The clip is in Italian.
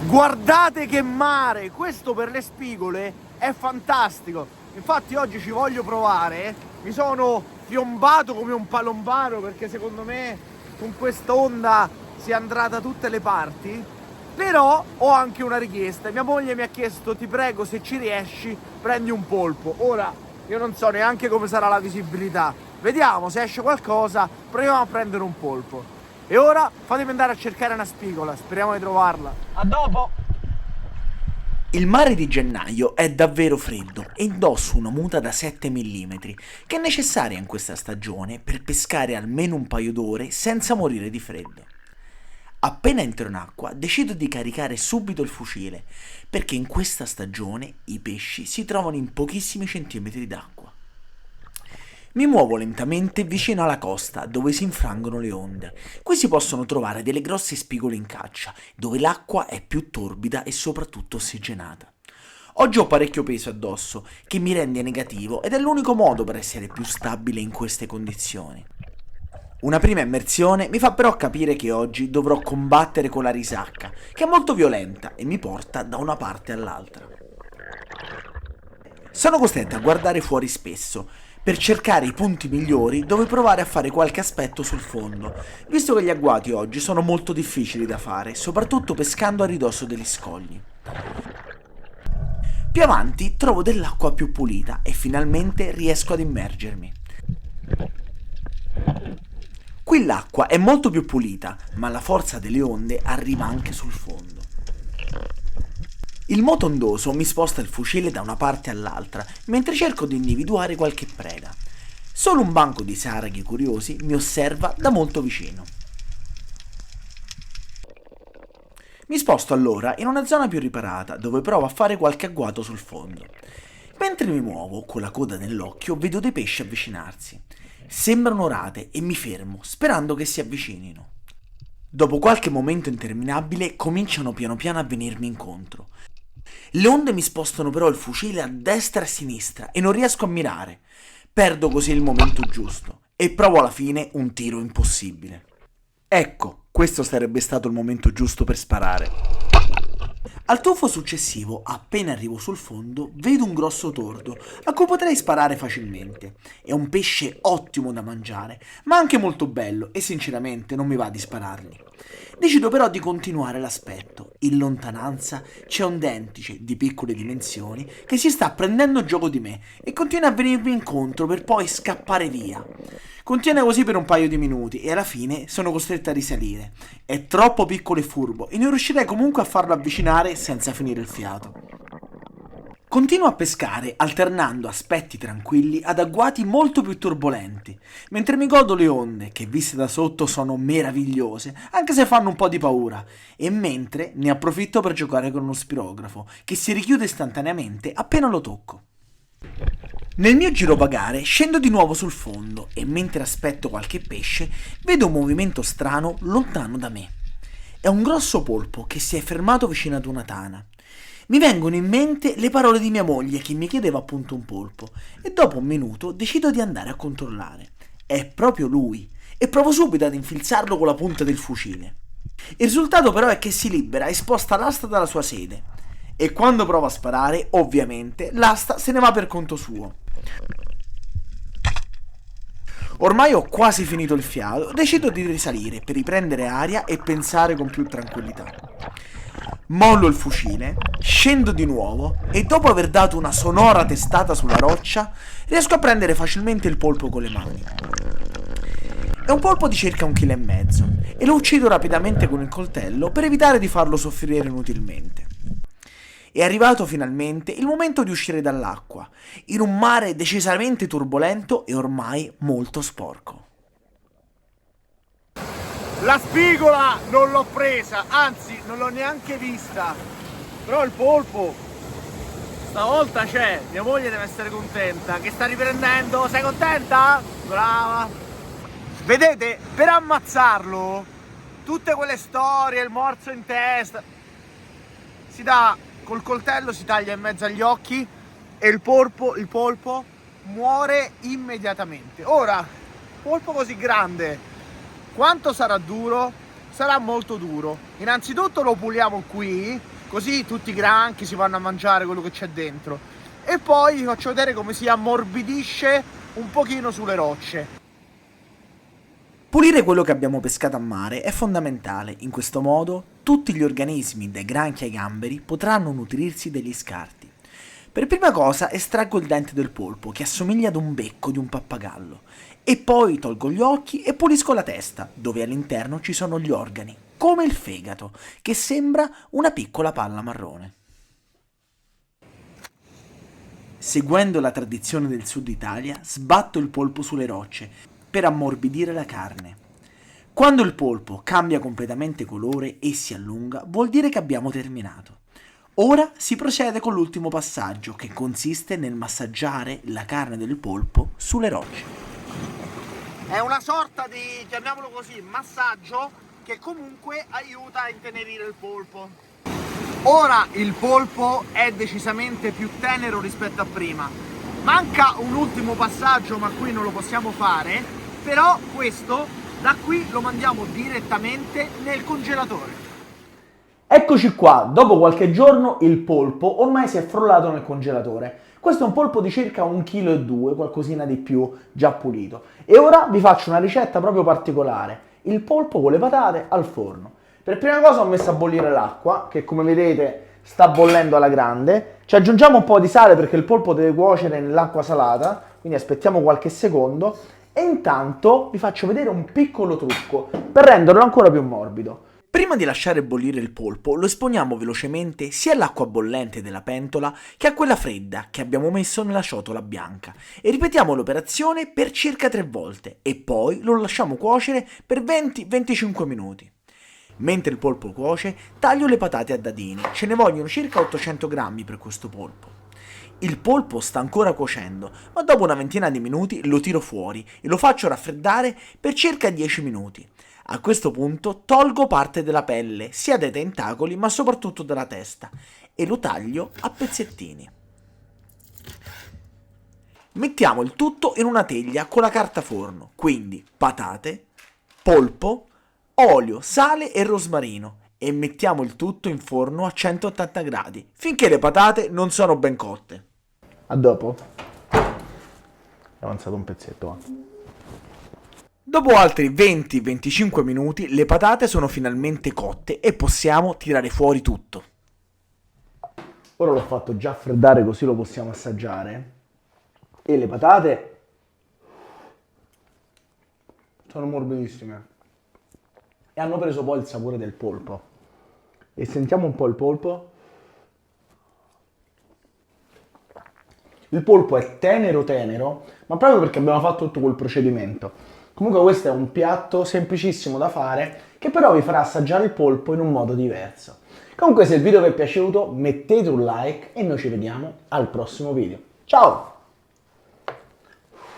Guardate che mare! Questo per le spigole è fantastico. Infatti oggi ci voglio provare. Mi sono piombato come un palombaro perché secondo me con questa onda si andrà da tutte le parti. Però ho anche una richiesta. Mia moglie mi ha chiesto: ti prego, se ci riesci prendi un polpo. Ora io non so neanche come sarà la visibilità. Vediamo se esce qualcosa. Proviamo a prendere un polpo. E ora fatemi andare a cercare una spigola. Speriamo di trovarla. A dopo! Il mare di gennaio è davvero freddo e indosso una muta da 7 mm, che è necessaria in questa stagione per pescare almeno un paio d'ore senza morire di freddo. Appena entro in acqua decido di caricare subito il fucile, perché in questa stagione i pesci si trovano in pochissimi centimetri d'acqua. Mi muovo lentamente vicino alla costa dove si infrangono le onde. Qui si possono trovare delle grosse spigole in caccia, dove l'acqua è più torbida e soprattutto ossigenata. Oggi ho parecchio peso addosso, che mi rende negativo ed è l'unico modo per essere più stabile in queste condizioni. Una prima immersione mi fa però capire che oggi dovrò combattere con la risacca, che è molto violenta e mi porta da una parte all'altra. Sono costretto a guardare fuori spesso, per cercare i punti migliori dove provare a fare qualche aspetto sul fondo, visto che gli agguati oggi sono molto difficili da fare, soprattutto pescando a ridosso degli scogli. Più avanti trovo dell'acqua più pulita e finalmente riesco ad immergermi. Qui l'acqua è molto più pulita, ma la forza delle onde arriva anche sul fondo. Il moto ondoso mi sposta il fucile da una parte all'altra, mentre cerco di individuare qualche preda. Solo un banco di saraghi curiosi mi osserva da molto vicino. Mi sposto allora in una zona più riparata, dove provo a fare qualche agguato sul fondo. Mentre mi muovo, con la coda nell'occhio, vedo dei pesci avvicinarsi. Sembrano rate e mi fermo, sperando che si avvicinino. Dopo qualche momento interminabile, cominciano piano piano a venirmi incontro. Le onde mi spostano però il fucile a destra e a sinistra e non riesco a mirare. Perdo così il momento giusto e provo alla fine un tiro impossibile. Ecco, questo sarebbe stato il momento giusto per sparare. Al tuffo successivo, appena arrivo sul fondo, vedo un grosso tordo, a cui potrei sparare facilmente. È un pesce ottimo da mangiare, ma anche molto bello e sinceramente non mi va di sparargli. Decido però di continuare l'aspetto. In lontananza c'è un dentice di piccole dimensioni che si sta prendendo gioco di me e continua a venirmi incontro per poi scappare via. Contiene così per un paio di minuti e alla fine sono costretto a risalire. È troppo piccolo e furbo e non riuscirei comunque a farlo avvicinare senza finire il fiato. Continuo a pescare alternando aspetti tranquilli ad agguati molto più turbolenti, mentre mi godo le onde che viste da sotto sono meravigliose, anche se fanno un po' di paura, e mentre ne approfitto per giocare con uno spirografo che si richiude istantaneamente appena lo tocco. Nel mio girovagare scendo di nuovo sul fondo e mentre aspetto qualche pesce vedo un movimento strano lontano da me. È un grosso polpo che si è fermato vicino ad una tana. Mi vengono in mente le parole di mia moglie che mi chiedeva appunto un polpo e dopo un minuto decido di andare a controllare. È proprio lui e provo subito ad infilzarlo con la punta del fucile. Il risultato però è che si libera e sposta l'asta dalla sua sede e quando provo a sparare, ovviamente, l'asta se ne va per conto suo. Ormai ho quasi finito il fiato, decido di risalire per riprendere aria e pensare con più tranquillità. Mollo il fucile, scendo di nuovo e dopo aver dato una sonora testata sulla roccia, riesco a prendere facilmente il polpo con le mani. È un polpo di circa 1,5 kg e lo uccido rapidamente con il coltello per evitare di farlo soffrire inutilmente. È arrivato finalmente il momento di uscire dall'acqua, in un mare decisamente turbolento e ormai molto sporco. La spigola non l'ho presa, anzi non l'ho neanche vista, però il polpo stavolta c'è. Mia moglie deve essere contenta, che sta riprendendo. Sei contenta? Brava. Vedete, per ammazzarlo, tutte quelle storie, il morso in testa, si dà col coltello, si taglia in mezzo agli occhi e il polpo muore immediatamente. Ora, polpo così grande, quanto sarà duro? Sarà molto duro. Innanzitutto lo puliamo qui così tutti i granchi si vanno a mangiare quello che c'è dentro. E poi vi faccio vedere come si ammorbidisce un pochino sulle rocce. Pulire quello che abbiamo pescato a mare è fondamentale, in questo modo tutti gli organismi, dai granchi ai gamberi, potranno nutrirsi degli scarti. Per prima cosa estraggo il dente del polpo, che assomiglia ad un becco di un pappagallo, e poi tolgo gli occhi e pulisco la testa, dove all'interno ci sono gli organi, come il fegato, che sembra una piccola palla marrone. Seguendo la tradizione del sud Italia, sbatto il polpo sulle rocce per ammorbidire la carne. Quando il polpo cambia completamente colore e si allunga, vuol dire che abbiamo terminato. Ora si procede con l'ultimo passaggio, che consiste nel massaggiare la carne del polpo sulle rocce. È una sorta di, chiamiamolo così, massaggio che comunque aiuta a intenerire il polpo. Ora il polpo è decisamente più tenero rispetto a prima. Manca un ultimo passaggio, ma qui non lo possiamo fare, però questo da qui lo mandiamo direttamente nel congelatore. Eccoci qua, dopo qualche giorno il polpo ormai si è frollato nel congelatore. Questo è un polpo di circa 1,2 kg, qualcosina di più, già pulito. E ora vi faccio una ricetta proprio particolare, il polpo con le patate al forno. Per prima cosa ho messo a bollire l'acqua, che come vedete sta bollendo alla grande. Ci aggiungiamo un po' di sale perché il polpo deve cuocere nell'acqua salata, quindi aspettiamo qualche secondo. E intanto vi faccio vedere un piccolo trucco per renderlo ancora più morbido. Prima di lasciare bollire il polpo lo esponiamo velocemente sia all'acqua bollente della pentola che a quella fredda che abbiamo messo nella ciotola bianca e ripetiamo l'operazione per circa 3 volte e poi lo lasciamo cuocere per 20-25 minuti. Mentre il polpo cuoce taglio le patate a dadini, ce ne vogliono circa 800 grammi per questo polpo. Il polpo sta ancora cuocendo, ma dopo una ventina di minuti lo tiro fuori e lo faccio raffreddare per circa 10 minuti. A questo punto tolgo parte della pelle, sia dai tentacoli ma soprattutto dalla testa, e lo taglio a pezzettini. Mettiamo il tutto in una teglia con la carta forno, quindi patate, polpo, olio, sale e rosmarino, e mettiamo il tutto in forno a 180 gradi finché le patate non sono ben cotte. A dopo. È avanzato un pezzetto, va. Dopo altri 20-25 minuti le patate sono finalmente cotte e possiamo tirare fuori tutto. Ora l'ho fatto già freddare così lo possiamo assaggiare. E le patate sono morbidissime. E hanno preso poi il sapore del polpo. E sentiamo un po' il polpo. Il polpo è tenero, ma proprio perché abbiamo fatto tutto quel procedimento. Comunque questo è un piatto semplicissimo da fare, che però vi farà assaggiare il polpo in un modo diverso. Comunque se il video vi è piaciuto mettete un like e noi ci vediamo al prossimo video. Ciao!